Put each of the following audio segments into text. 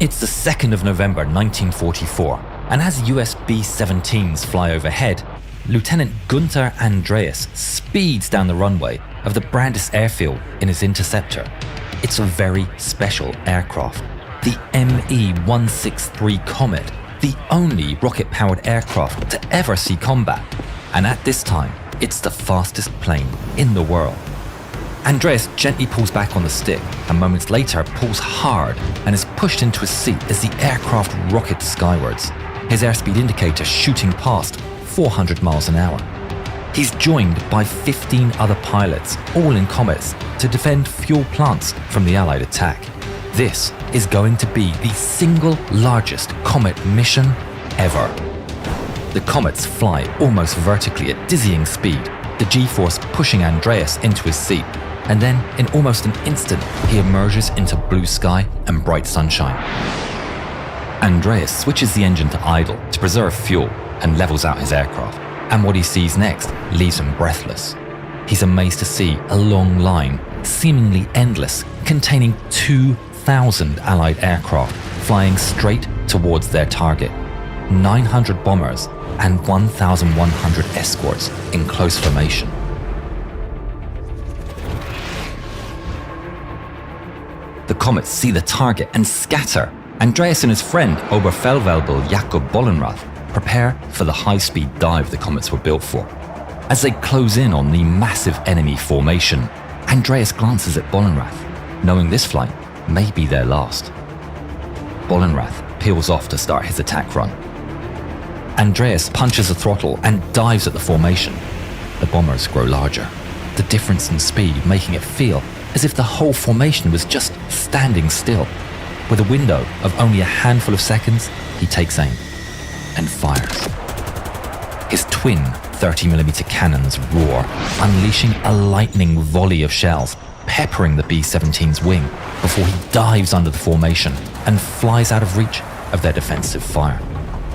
It's the 2nd of November 1944, and as US B-17s fly overhead, Lieutenant Gunther Andreas speeds down the runway of the Brandis airfield in his interceptor. It's a very special aircraft, the ME-163 Comet, the only rocket-powered aircraft to ever see combat, and at this time, it's the fastest plane in the world. Andreas gently pulls back on the stick and moments later pulls hard and is pushed into his seat as the aircraft rockets skywards, his airspeed indicator shooting past 400 miles an hour. He's joined by 15 other pilots, all in Comets, to defend fuel plants from the Allied attack. This is going to be the single largest Comet mission ever. The Comets fly almost vertically at dizzying speed, the G-force pushing Andreas into his seat, and then in almost an instant he emerges into blue sky and bright sunshine. Andreas switches the engine to idle to preserve fuel and levels out his aircraft, and what he sees next leaves him breathless. He's amazed to see a long line, seemingly endless, containing 2,000 Allied aircraft flying straight towards their target. 900 bombers and 1,100 escorts in close formation. The Comets see the target and scatter. Andreas and his friend, Oberfeldwebel Jakob Bollenrath, prepare for the high-speed dive the Comets were built for. As they close in on the massive enemy formation, Andreas glances at Bollenrath, knowing this flight may be their last. Bollenrath peels off to start his attack run. Andreas punches the throttle and dives at the formation. The bombers grow larger, the difference in speed making it feel as if the whole formation was just standing still. With a window of only a handful of seconds, he takes aim and fires. His twin 30mm cannons roar, unleashing a lightning volley of shells, peppering the B-17's wing before he dives under the formation and flies out of reach of their defensive fire.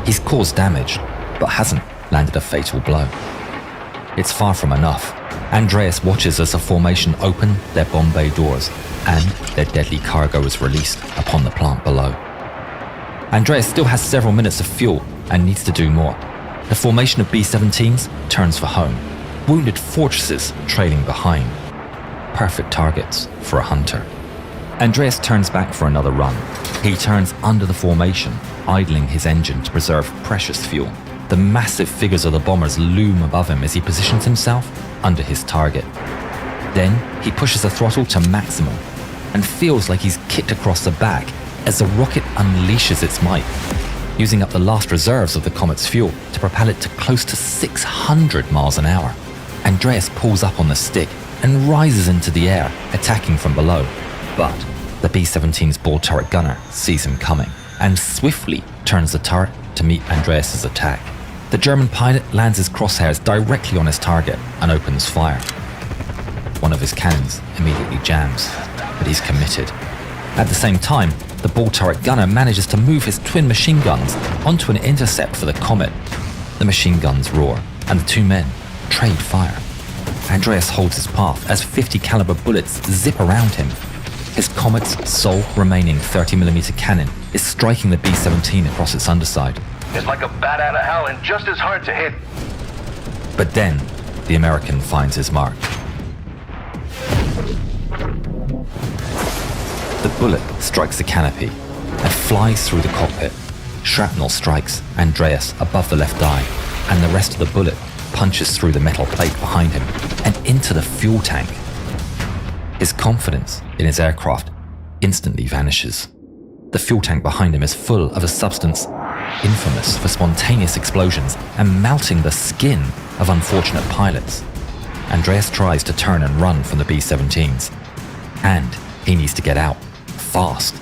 He's caused damage, but hasn't landed a fatal blow. It's far from enough. Andreas watches as the formation open their bomb bay doors and their deadly cargo is released upon the plant below. Andreas still has several minutes of fuel and needs to do more. The formation of B-17s turns for home, wounded fortresses trailing behind. Perfect targets for a hunter. Andreas turns back for another run. He turns under the formation, idling his engine to preserve precious fuel. The massive figures of the bombers loom above him as he positions himself under his target. Then he pushes the throttle to maximum and feels like he's kicked across the back as the rocket unleashes its might, using up the last reserves of the Comet's fuel to propel it to close to 600 miles an hour. Andreas pulls up on the stick and rises into the air, attacking from below. But the B-17's ball turret gunner sees him coming and swiftly turns the turret to meet Andreas's attack. The German pilot lands his crosshairs directly on his target and opens fire. One of his cannons immediately jams, but he's committed. At the same time, the ball turret gunner manages to move his twin machine guns onto an intercept for the Comet. The machine guns roar, and the two men trade fire. Andreas holds his path as 50 caliber bullets zip around him. His Comet's sole remaining 30mm cannon is striking the B-17 across its underside. It's like a bat out of hell and just as hard to hit. But then, the American finds his mark. The bullet strikes the canopy and flies through the cockpit. Shrapnel strikes Andreas above the left eye, and the rest of the bullet punches through the metal plate behind him and into the fuel tank. His confidence in his aircraft instantly vanishes. The fuel tank behind him is full of a substance infamous for spontaneous explosions and melting the skin of unfortunate pilots. Andreas tries to turn and run from the B-17s, and he needs to get out, fast.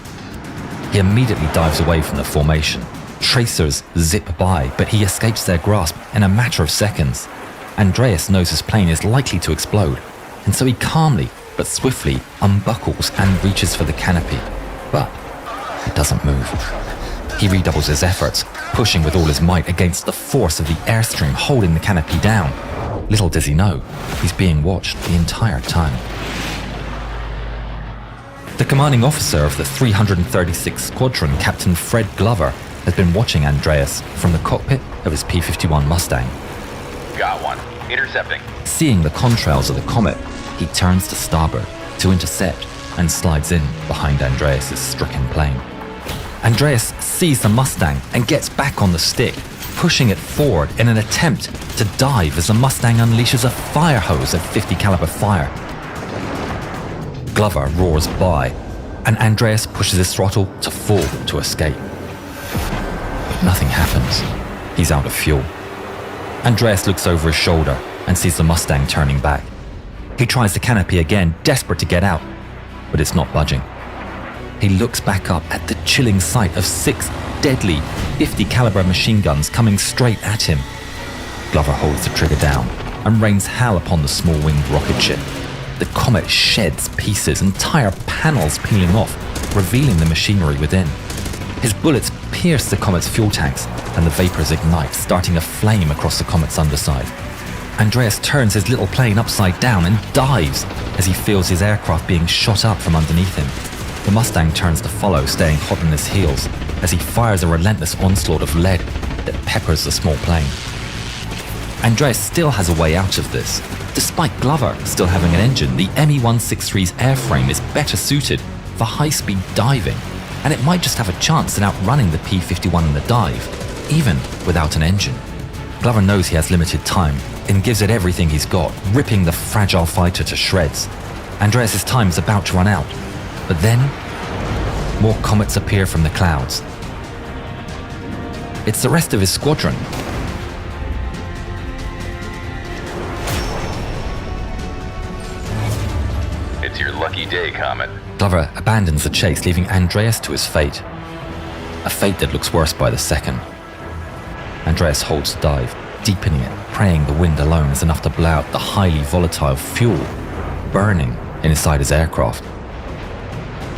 He immediately dives away from the formation. Tracers zip by, but he escapes their grasp in a matter of seconds. Andreas knows his plane is likely to explode, and so he calmly but swiftly unbuckles and reaches for the canopy. But it doesn't move. He redoubles his efforts, pushing with all his might against the force of the airstream holding the canopy down. Little does he know, he's being watched the entire time. The commanding officer of the 336th Squadron, Captain Fred Glover, has been watching Andreas from the cockpit of his P-51 Mustang. Got one. Intercepting. Seeing the contrails of the Comet, he turns to starboard to intercept and slides in behind Andreas' stricken plane. Andreas sees the Mustang and gets back on the stick, pushing it forward in an attempt to dive as the Mustang unleashes a fire hose of .50 caliber fire. Glover roars by, and Andreas pushes his throttle to full to escape. But nothing happens. He's out of fuel. Andreas looks over his shoulder and sees the Mustang turning back. He tries the canopy again, desperate to get out, but it's not budging. He looks back up at the chilling sight of 6 deadly .50 caliber machine guns coming straight at him. Glover holds the trigger down and rains hell upon the small-winged rocket ship. The Comet sheds pieces, entire panels peeling off, revealing the machinery within. His bullets pierce the Comet's fuel tanks, and the vapors ignite, starting a flame across the Comet's underside. Andreas turns his little plane upside down and dives as he feels his aircraft being shot up from underneath him. The Mustang turns to follow, staying hot on his heels, as he fires a relentless onslaught of lead that peppers the small plane. Andreas still has a way out of this. Despite Glover still having an engine, the Me-163's airframe is better suited for high-speed diving, and it might just have a chance at outrunning the P-51 in the dive, even without an engine. Glover knows he has limited time and gives it everything he's got, ripping the fragile fighter to shreds. Andreas' time is about to run out, but then more comets appear from the clouds. It's the rest of his squadron. It's your lucky day, Comet. Glover abandons the chase, leaving Andreas to his fate. A fate that looks worse by the second. Andreas holds the dive, deepening it, praying the wind alone is enough to blow out the highly volatile fuel burning inside his aircraft.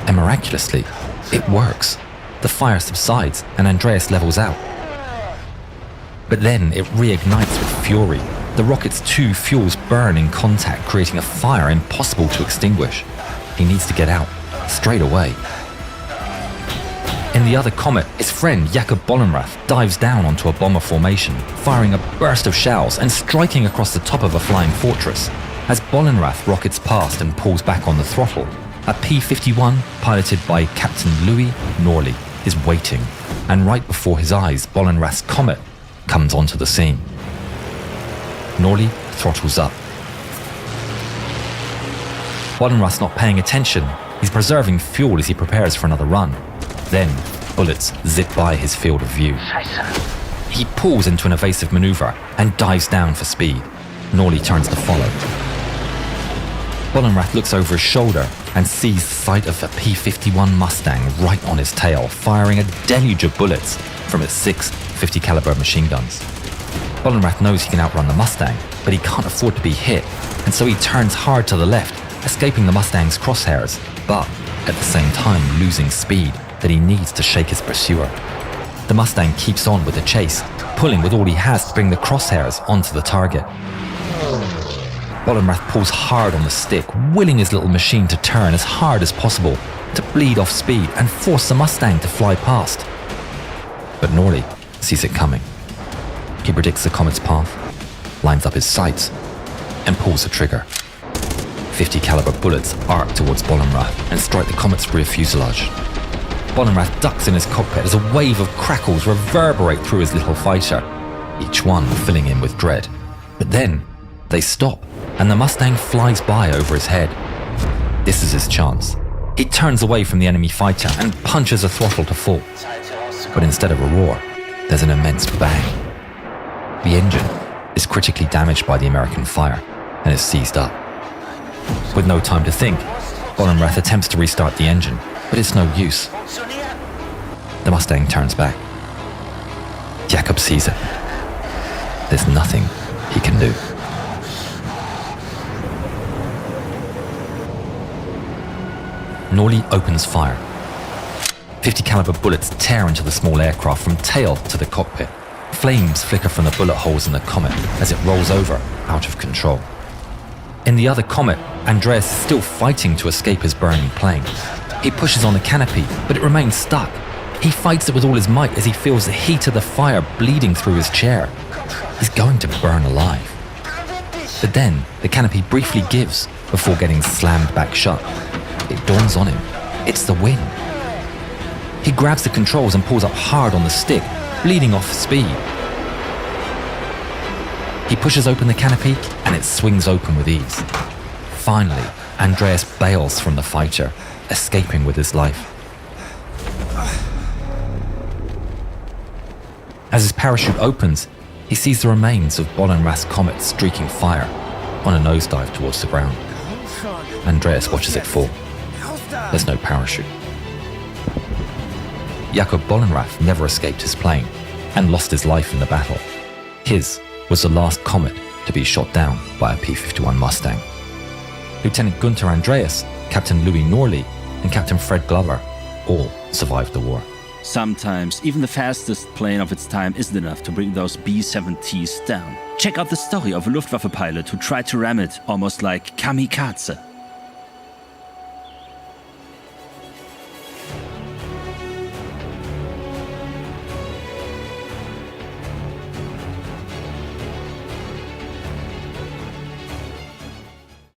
And miraculously, it works. The fire subsides and Andreas levels out. But then it reignites with fury. The rocket's 2 fuels burn in contact, creating a fire impossible to extinguish. He needs to get out, straight away. In the other Comet, his friend Jakob Bollenrath dives down onto a bomber formation, firing a burst of shells and striking across the top of a flying fortress. As Bollenrath rockets past and pulls back on the throttle, a P-51 piloted by Captain Louis Norley is waiting, and right before his eyes, Bollenrath's Comet comes onto the scene. Norley throttles up. Bollenrath's not paying attention. He's preserving fuel as he prepares for another run. Then, bullets zip by his field of view. He pulls into an evasive maneuver and dives down for speed. Norley turns to follow. Bollenrath looks over his shoulder and sees sight of a P-51 Mustang right on his tail, firing a deluge of bullets from its 6 .50 caliber machine guns. Bollenrath knows he can outrun the Mustang, but he can't afford to be hit, and so he turns hard to the left, escaping the Mustang's crosshairs, but at the same time losing speed that he needs to shake his pursuer. The Mustang keeps on with the chase, pulling with all he has to bring the crosshairs onto the target. Bollenrath pulls hard on the stick, willing his little machine to turn as hard as possible to bleed off speed and force the Mustang to fly past. But Norley sees it coming. He predicts the Comet's path, lines up his sights, and pulls the trigger. .50 caliber bullets arc towards Bollenrath and strike the Comet's rear fuselage. Bollenrath ducks in his cockpit as a wave of crackles reverberate through his little fighter, each one filling him with dread. But then, they stop, and the Mustang flies by over his head. This is his chance. He turns away from the enemy fighter and punches the throttle to full. But instead of a roar, there's an immense bang. The engine is critically damaged by the American fire and is seized up. With no time to think, Bollenrath attempts to restart the engine, but it's no use. The Mustang turns back. Jakob sees it. There's nothing he can do. Norley opens fire. .50 caliber bullets tear into the small aircraft from tail to the cockpit. Flames flicker from the bullet holes in the Comet as it rolls over, out of control. In the other Comet, Andreas is still fighting to escape his burning plane. He pushes on the canopy, but it remains stuck. He fights it with all his might as he feels the heat of the fire bleeding through his chair. He's going to burn alive. But then, the canopy briefly gives before getting slammed back shut. It dawns on him. It's the wind. He grabs the controls and pulls up hard on the stick, bleeding off speed. He pushes open the canopy and it swings open with ease. Finally, Andreas bails from the fighter, escaping with his life. As his parachute opens, he sees the remains of Bollenrath's comet streaking fire on a nosedive towards the ground. Andreas watches it fall. There's no parachute. Jakob Bollenrath never escaped his plane and lost his life in the battle. His was the last comet to be shot down by a P-51 Mustang. Lieutenant Gunther Andreas, Captain Louis Norley, and Captain Fred Glover all survived the war. Sometimes, even the fastest plane of its time isn't enough to bring those B-7Ts down. Check out the story of a Luftwaffe pilot who tried to ram it, almost like kamikaze.